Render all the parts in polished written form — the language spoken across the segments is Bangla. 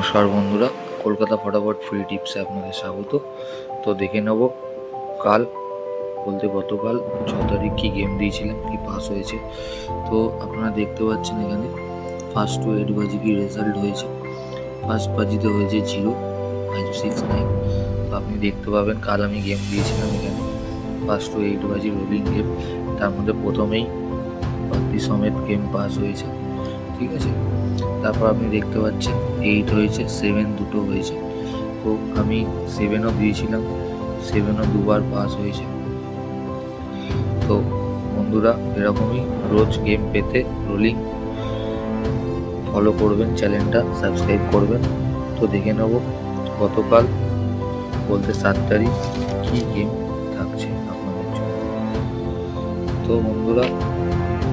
নমস্কার বন্ধুরা, কলকাতা ফটাফট ফ্রি টিপসে আপনাদের স্বাগত। তো দেখে নেব গতকাল 6 তারিখ কী গেম দিয়েছিলাম, কি পাস হয়েছে। তো আপনারা দেখতে পাচ্ছেন এখানে ফার্স্ট টু 8 বাজি কি রেজাল্ট হয়েছে। ফার্স্ট বাজিতে হয়েছে 0569। তো আপনি দেখতে পাবেন কাল আমি গেম দিয়েছিলাম এখানে ফার্স্ট টু 8 বাজি রোলিং গেম, তার মধ্যে প্রথমেই বাতি সমেত গেম পাস হয়েছে, ঠিক আছে। তারপর আপনি দেখতে পাচ্ছেন 8 হয়েছে, 7 দুটো হয়েছে। তো আমি 7ও দিয়েছিলাম, 7ও দুবার পাস হয়েছে। তো বন্ধুরা, এরকমই রোজ গেম পেতে রোলিং ফলো করবেন, চ্যানেলটা সাবস্ক্রাইব করবেন। তো দেখে নেব গতকাল বলতে 7 তারিখ কী গেম থাকছে আপনাদের জন্য। তো বন্ধুরা,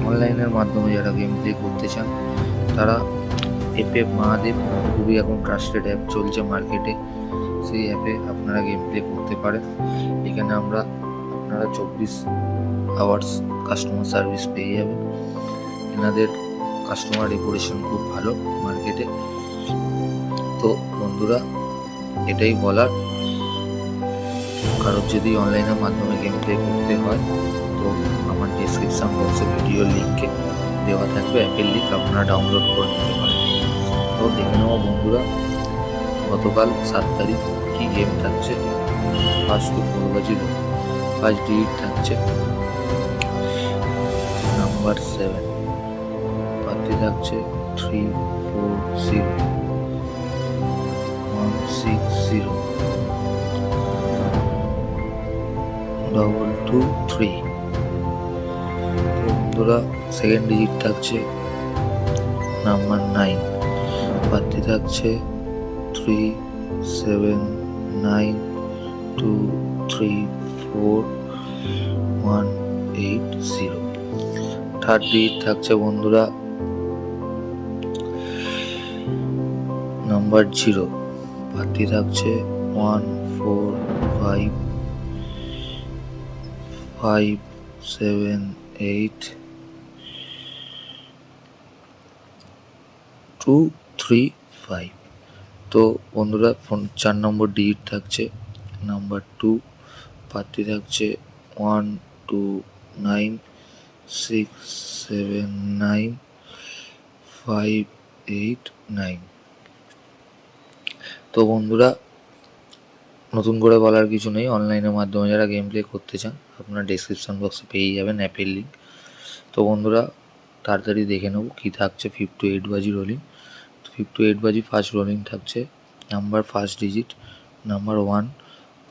অনলাইনের মাধ্যমে যারা গেম প্লে করতে চান তারা FF মহাদেব খুবই এখন ট্রাস্টেড অ্যাপ চলছে মার্কেটে, সেই অ্যাপে আপনারা গেম প্লে করতে পারেন। এখানে আপনারা 24 আওয়ার্স কাস্টমার সার্ভিস পেয়ে যাবেন। এনাদের কাস্টমার রেপুটেশন খুব ভালো মার্কেটে। তো বন্ধুরা, এটাই বলার, কারোর যদি অনলাইনের মাধ্যমে গেম প্লে করতে হয় তো আমার ডেসক্রিপশন বক্সে ভিডিও লিঙ্কে দেওয়া থাকবে অ্যাপের লিঙ্ক, আপনারা ডাউনলোড করে নিতে পারেন। তো দেখে নেওয়া বন্ধুরা, গতকাল 7 তারিখ কী গেম থাকছে। ফার্স্ট টু 4 বাজি ফার্স্ট ডিজিট থাকছে নাম্বার 7, পাত্রী থাকছে 340160 223। তো বন্ধুরা, সেকেন্ড ডিজিট থাকছে নাম্বার 9, পাত্রী থাকছে 3792341180। থার্ড ডিজিট থাকছে বন্ধুরা নাম্বার 0, পাত্রী থাকছে 145578 235। তো বন্ধুরা, 4 নম্বর ডিজিট থাকছে নাম্বার 2, পাত্রী থাকছে 1296795889। তো বন্ধুরা, নতুন করে বলার কিছু নেই, অনলাইনের মাধ্যমে যারা গেম প্লে করতে চান আপনারা ডেসক্রিপশন বক্সে পেয়ে যাবেন অ্যাপের লিঙ্ক। তো বন্ধুরা, তাড়াতাড়ি দেখে নেব কী থাকছে 5 to 8 বাজি রোলিং। 5 to 8 বাজি ফার্স্ট রোলিং থাকছে নাম্বার ফার্স্ট ডিজিট নাম্বার 1,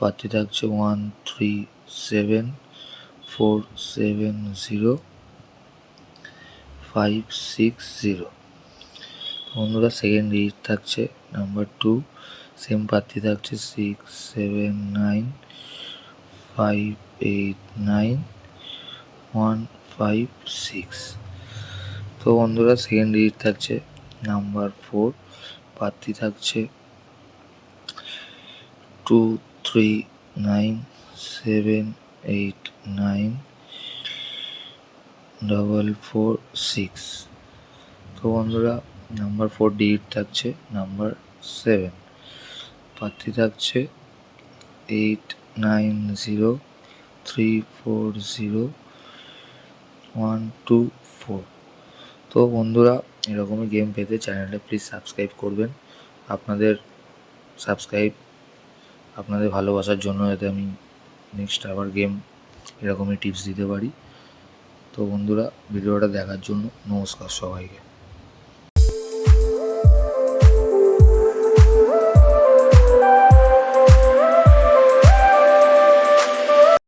পাত্রী থাকছে 137470 বন্ধুরা, সেকেন্ড ডিজিট থাকছে নাম্বার 2, সেম পাত্রী থাকছে 6795889156। তো বন্ধুরা, সেকেন্ড ডিজিট থাকছে নাম্বার 4, পাত্রী থাকছে 2397894446। তো বন্ধুরা, নাম্বার 4 ডিজিট থাকছে নাম্বার 7, পাত্রী থাকছে 8903401124। তো বন্ধুরা, এরকমই গেম পেতে চ্যানেলটা প্লিজ সাবস্ক্রাইব করবেন। আপনাদের ভালোবাসার জন্য যাতে আমি নেক্সট আবার গেম এরকমই টিপস দিতে পারি। তো বন্ধুরা, ভিডিওটা দেখার জন্য নমস্কার সবাইকে।